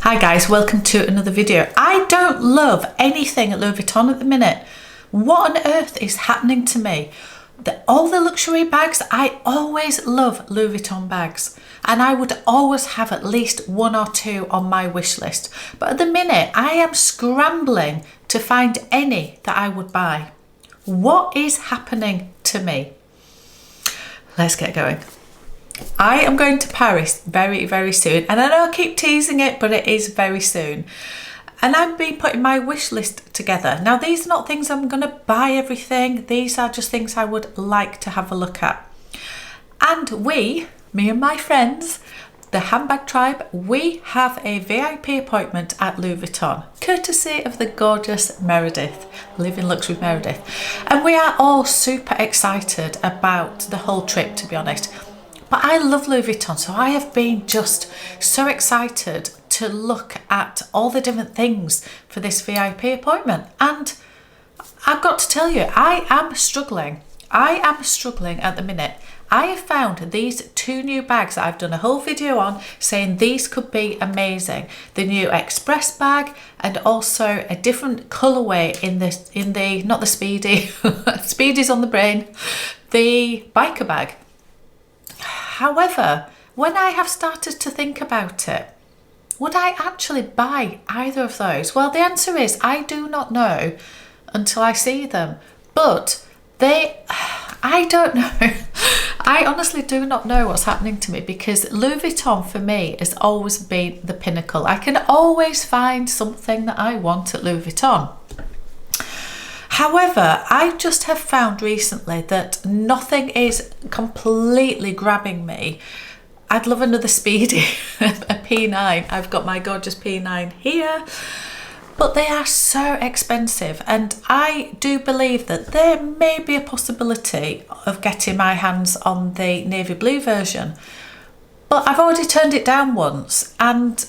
Hi guys, welcome to another video. I don't love anything at Louis Vuitton at the minute. What on earth is happening to me? All the luxury bags, I always love Louis Vuitton bags and I would always have at least one or two on my wish list. But at the minute, I am scrambling to find any that I would buy. What is happening to me? Let's get going. I am going to Paris very, very soon. And I know I keep teasing it, but it is very soon. And I've been putting my wish list together. Now, these are not things I'm going to buy everything. These are just things I would like to have a look at. And me and my friends, the Handbag Tribe, we have a VIP appointment at Louis Vuitton, courtesy of the gorgeous Meredith, Living Luxury Meredith. And we are all super excited about the whole trip, to be honest. But I love Louis Vuitton, so I have been just so excited to look at all the different things for this VIP appointment. And I've got to tell you, I am struggling. I am struggling at the minute. I have found these two new bags that I've done a whole video on saying these could be amazing. The new Express bag and also a different colourway in the not the Speedy, Speedy's on the brain, the biker bag. However, when I have started to think about it, would I actually buy either of those? Well, the answer is I do not know until I see them. But I don't know. I honestly do not know what's happening to me because Louis Vuitton for me has always been the pinnacle. I can always find something that I want at Louis Vuitton. However, I just have found recently that nothing is completely grabbing me. I'd love another Speedy, a P9. I've got my gorgeous P9 here, but they are so expensive. And I do believe that there may be a possibility of getting my hands on the navy blue version, but I've already turned it down once and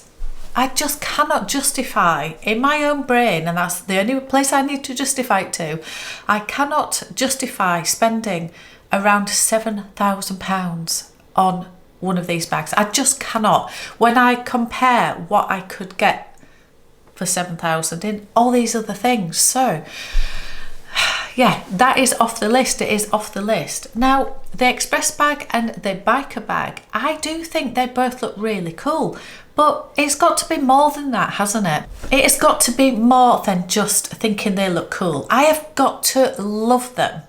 I just cannot justify in my own brain, and that's the only place I need to justify it to. I cannot justify spending around £7,000 on one of these bags. I just cannot. When I compare what I could get for £7,000 in all these other things. So yeah, that is off the list. It is off the list. Now, the Express bag and the biker bag, I do think they both look really cool. But it's got to be more than that, hasn't it? It has got to be more than just thinking they look cool. I have got to love them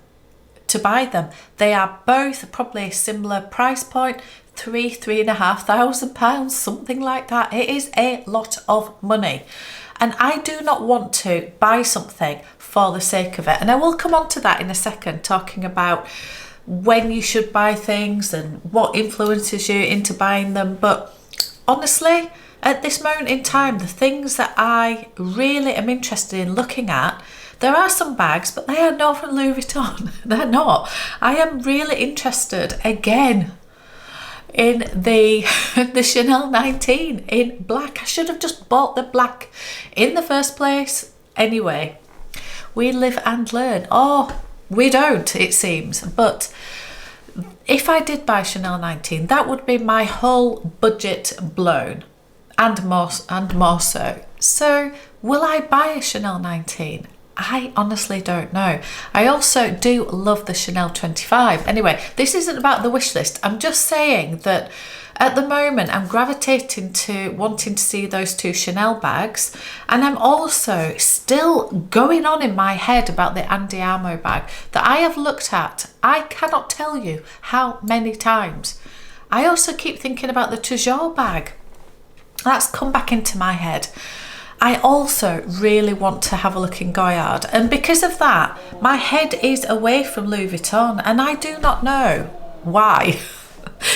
to buy them. They are both probably a similar price point, £3,500, something like that. It is a lot of money. And I do not want to buy something for the sake of it. And I will come on to that in a second, talking about when you should buy things and what influences you into buying them. But honestly, at this moment in time, the things that I really am interested in looking at, there are some bags, but they are not from Louis Vuitton. They're not. I am really interested again in the Chanel 19 in black. I should have just bought the black in the first place. Anyway, we live and learn. Oh, we don't, it seems. But if I did buy Chanel 19, that would be my whole budget blown, and more so. So will I buy a Chanel 19? I honestly don't know. I also do love the Chanel 25. Anyway, this isn't about the wish list. I'm just saying that at the moment I'm gravitating to wanting to see those two Chanel bags, and I'm also still going on in my head about the Andiamo bag that I have looked at. I cannot tell you how many times. I also keep thinking about the Toujours bag. That's come back into my head. I also really want to have a look in Goyard, and because of that, my head is away from Louis Vuitton, and I do not know why,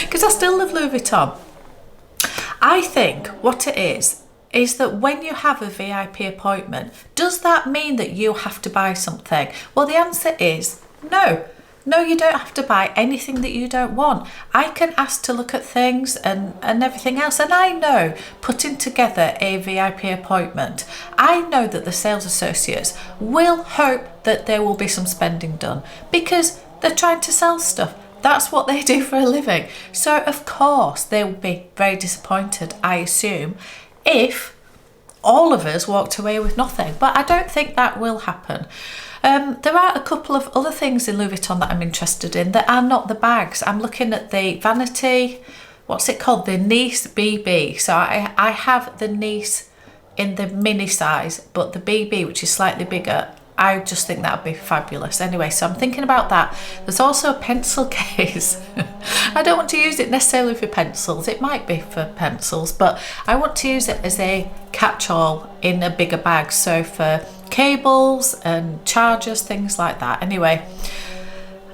because I still love Louis Vuitton. I think what it is that when you have a VIP appointment, does that mean that you have to buy something? Well, the answer is no. No, you don't have to buy anything that you don't want. I can ask to look at things and everything else. And I know putting together a VIP appointment, I know that the sales associates will hope that there will be some spending done because they're trying to sell stuff. That's what they do for a living. So of course they will be very disappointed, I assume, if all of us walked away with nothing. But I don't think that will happen. There are a couple of other things in Louis Vuitton that I'm interested in that are not the bags. I'm looking at the vanity, what's it called? The Nice BB. So I have the Nice in the mini size, but the BB, which is slightly bigger, I just think that would be fabulous. Anyway, so I'm thinking about that. There's also a pencil case. I don't want to use it necessarily for pencils. It might be for pencils, but I want to use it as a catch-all in a bigger bag. So for cables and chargers, things like that. Anyway,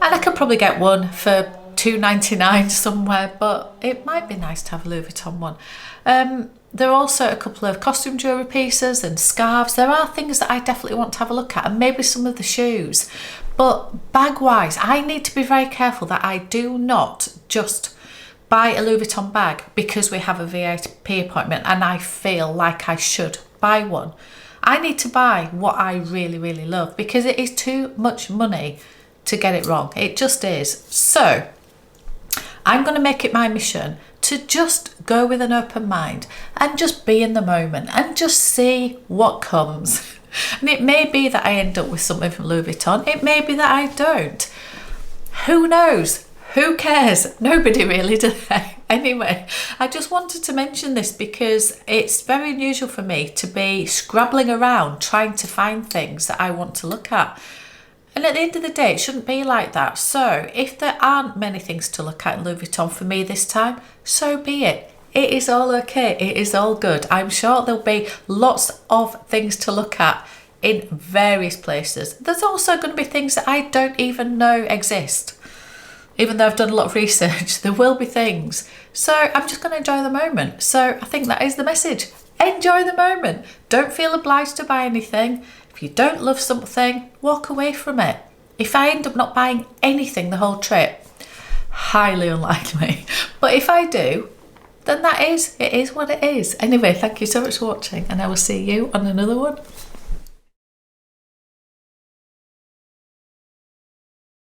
and I could probably get one for $2.99 somewhere, but it might be nice to have a Louis Vuitton one. There are also a couple of costume jewellery pieces and scarves. There are things that I definitely want to have a look at, and maybe some of the shoes. But bag-wise, I need to be very careful that I do not just buy a Louis Vuitton bag because we have a VIP appointment and I feel like I should buy one. I need to buy what I really, really love, because it is too much money to get it wrong. It just is. So I'm going to make it my mission to just go with an open mind and just be in the moment and just see what comes. And it may be that I end up with something from Louis Vuitton. It may be that I don't. Who knows? Who cares? Nobody really, do they? Anyway, I just wanted to mention this because it's very unusual for me to be scrabbling around trying to find things that I want to look at. And at the end of the day, it shouldn't be like that. So if there aren't many things to look at in Louis Vuitton for me this time, so be it. It is all okay. It is all good. I'm sure there'll be lots of things to look at in various places. There's also going to be things that I don't even know exist. Even though I've done a lot of research, there will be things. So I'm just going to enjoy the moment. So I think that is the message. Enjoy the moment. Don't feel obliged to buy anything. If you don't love something, walk away from it. If I end up not buying anything the whole trip, highly unlikely. But if I do, then it is what it is. Anyway, thank you so much for watching, and I will see you on another one.